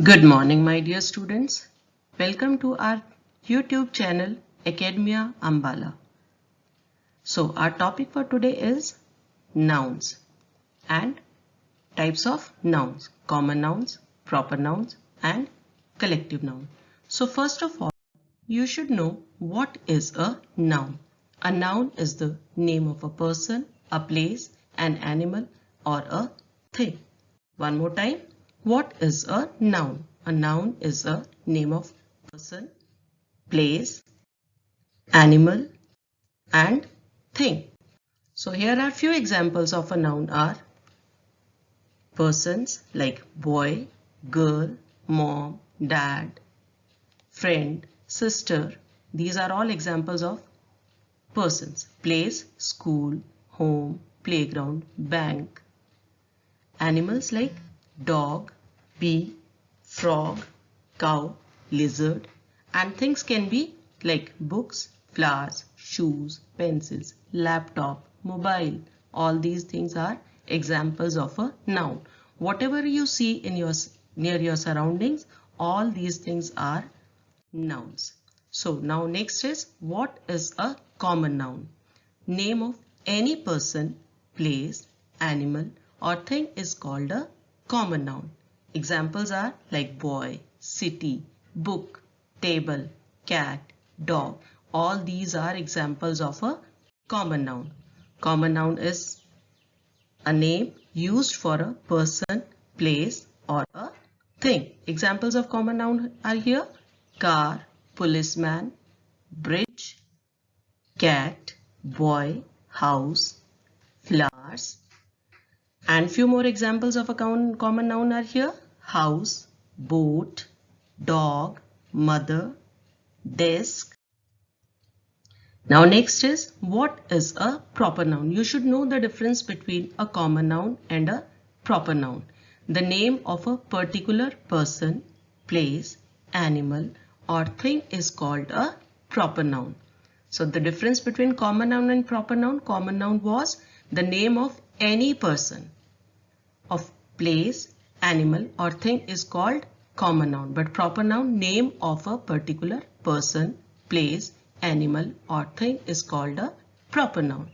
Good morning, my dear students. Welcome to our YouTube channel Academia Ambala. So, our topic for today is nouns and types of nouns, common nouns, proper nouns, and collective noun. So, first of all, you should know what is a noun. A noun is the name of a person, a place, an animal, or a thing. One more time. What is a noun? A noun is a name of person, place, animal, and thing. So here are few examples of a noun are persons like boy, girl, mom, dad, friend, sister. These are all examples of persons. Place, school, home, playground, bank. Animals like dog, bee, frog, cow, lizard, and things can be like books, flowers, shoes, pencils, laptop, mobile. All these things are examples of a noun. Whatever you see in your near your surroundings, all these things are nouns. So now next is what is a common noun? Name of any person, place, animal or thing is called a common noun. Examples are like boy, city, book, table, cat, dog. All these are examples of a common noun. Common noun is a name used for a person, place or a thing. Examples of common noun are here car, policeman, bridge, cat, boy, house, flowers. And few more examples of a common noun are here. House, boat, dog, mother, desk. Now next is what is a proper noun? You should know the difference between a common noun and a proper noun. The name of a particular person, place, animal or thing is called a proper noun. So the difference between common noun and proper noun, common noun was the name of any person, of place, animal or thing is called common noun. But proper noun, name of a particular person, place, animal or thing is called a proper noun.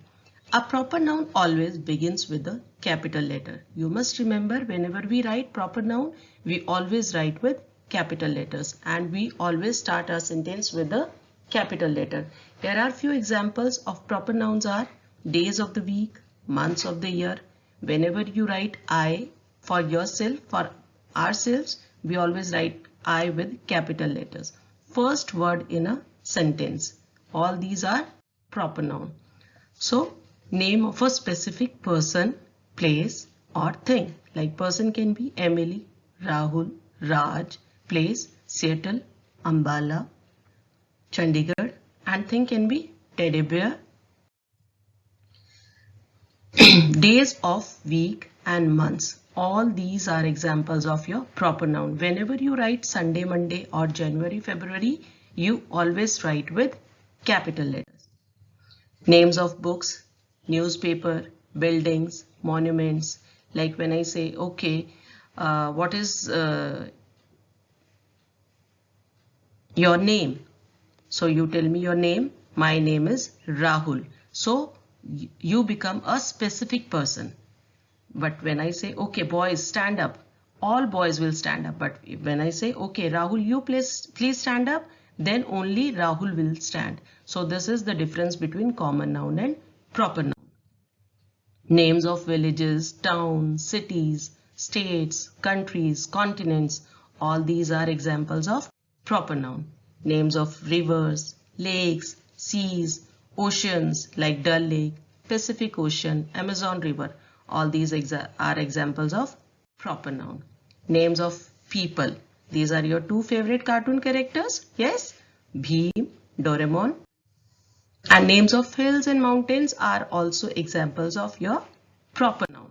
A proper noun always begins with a capital letter. You must remember whenever we write proper noun, we always write with capital letters and we always start our sentence with a capital letter. Here are few examples of proper nouns are days of the week, months of the year. Whenever you write I for yourself, for ourselves, we always write I with capital letters. First word in a sentence. All these are proper noun. So, name of a specific person, place or thing. Like person can be Emily, Rahul, Raj, place, Seattle, Ambala, Chandigarh and thing can be teddy bear, days of week and months. All these are examples of your proper noun. Whenever you write Sunday, Monday or January, February, you always write with capital letters. Names of books, newspaper, buildings, monuments. Like when I say, okay, what is your name? So you tell me your name. My name is Rahul. So you become a specific person. But when I say, okay, boys, stand up, all boys will stand up. But when I say, okay, Rahul, you please stand up, then only Rahul will stand. So this is the difference between common noun and proper noun. Names of villages, towns, cities, states, countries, continents, all these are examples of proper noun. Names of rivers, lakes, seas, oceans like Dal Lake, Pacific Ocean, Amazon River, all these are examples of proper noun. Names of people, these are your two favorite cartoon characters, yes? Bheem, Doraemon. And names of hills and mountains are also examples of your proper noun.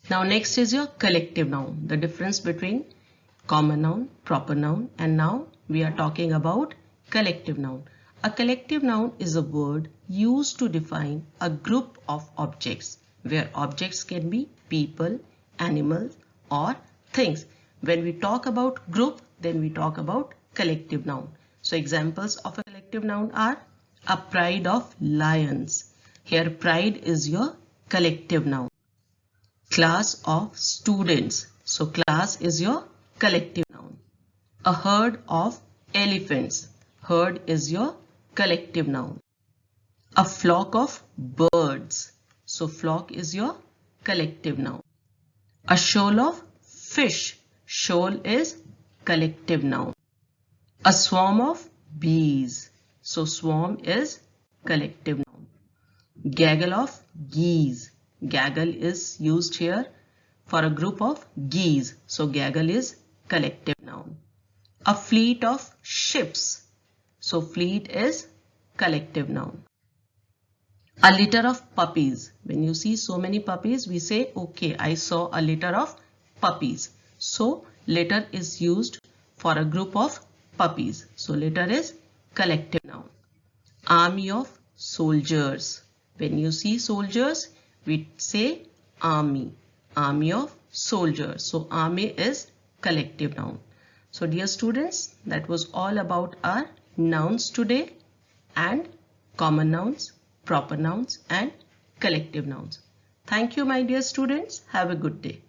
Now next is your collective noun. The difference between common noun, proper noun and now we are talking about collective noun. A collective noun is a word used to define a group of objects where objects can be people, animals or things. When we talk about group, then we talk about collective noun. So examples of a collective noun are a pride of lions. Here pride is your collective noun. Class of students. So class is your collective noun. A herd of elephants. Herd is your collective noun. A flock of birds. So flock is your collective noun. A shoal of fish. Shoal is collective noun. A swarm of bees. So swarm is collective noun. Gaggle of geese. Gaggle is used here for a group of geese. So gaggle is collective noun. A fleet of ships. So fleet is collective noun. A litter of puppies. When you see so many puppies, we say, okay, I saw a litter of puppies. So litter is used for a group of puppies. So litter is collective noun. Army of soldiers. When you see soldiers, we say army. Army of soldiers. So army is collective noun. So dear students, that was all about our nouns today, and common nouns, proper nouns and collective nouns. Thank you, my dear students. Have a good day.